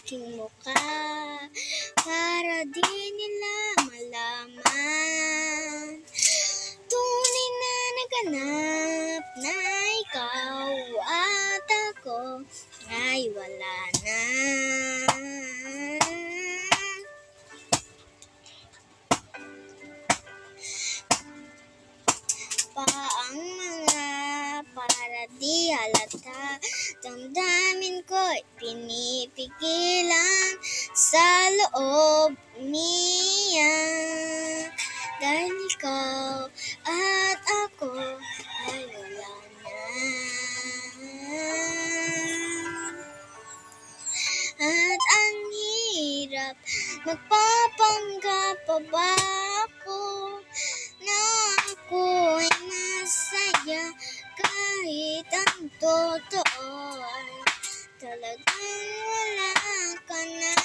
aking mukha, para di nila malaman. Tunay na naganap na ikaw at ako ay wala na. Pa ang mga para di halata, damdamin ko'y pinipigilan sa loob umiyak. Dahil ikaw at ako ay wala na. At ang hirap, magpapanggap pa ba ako na ako'y masaya kahit ang totoo ay talagang wala ka na.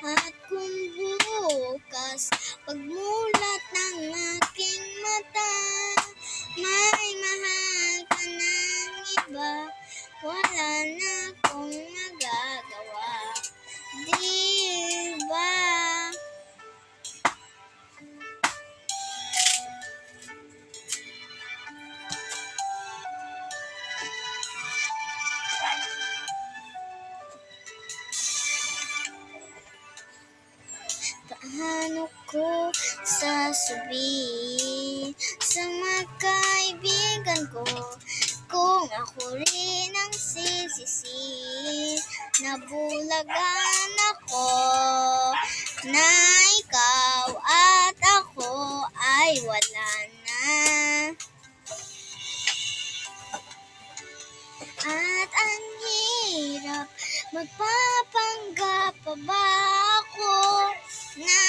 At kung bukas pagmulat ng aking mata, may mahal ka ng iba, wala na akong magagawa, di ba? Paano ko sasabihin sa magkaibigan ko kung ako rin ang sisisi? Nabulagan ako na ikaw at ako ay wala na. At ang hirap, magpapanggap pa ba ako na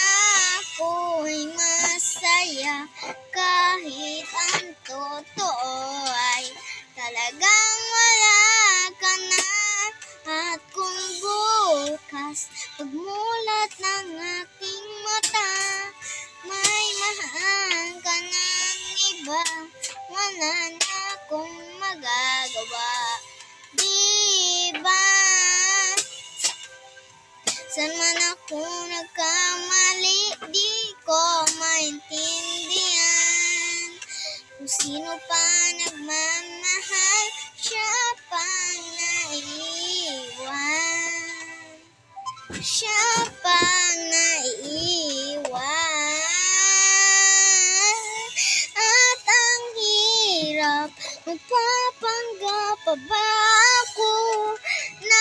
ako'y masaya kahit ang totoo ay talagang wala ka na. At kung bukas pagmulat ng aking mata, may mahal ka ng iba, wala na akong magagawa, di ba? Saan man ako nagkamali, di ko maintindihan. Kung sino pa nagmamahal, siya pang naiiwan. Siya pang naiiwan. At ang hirap, magpapanggap pa ba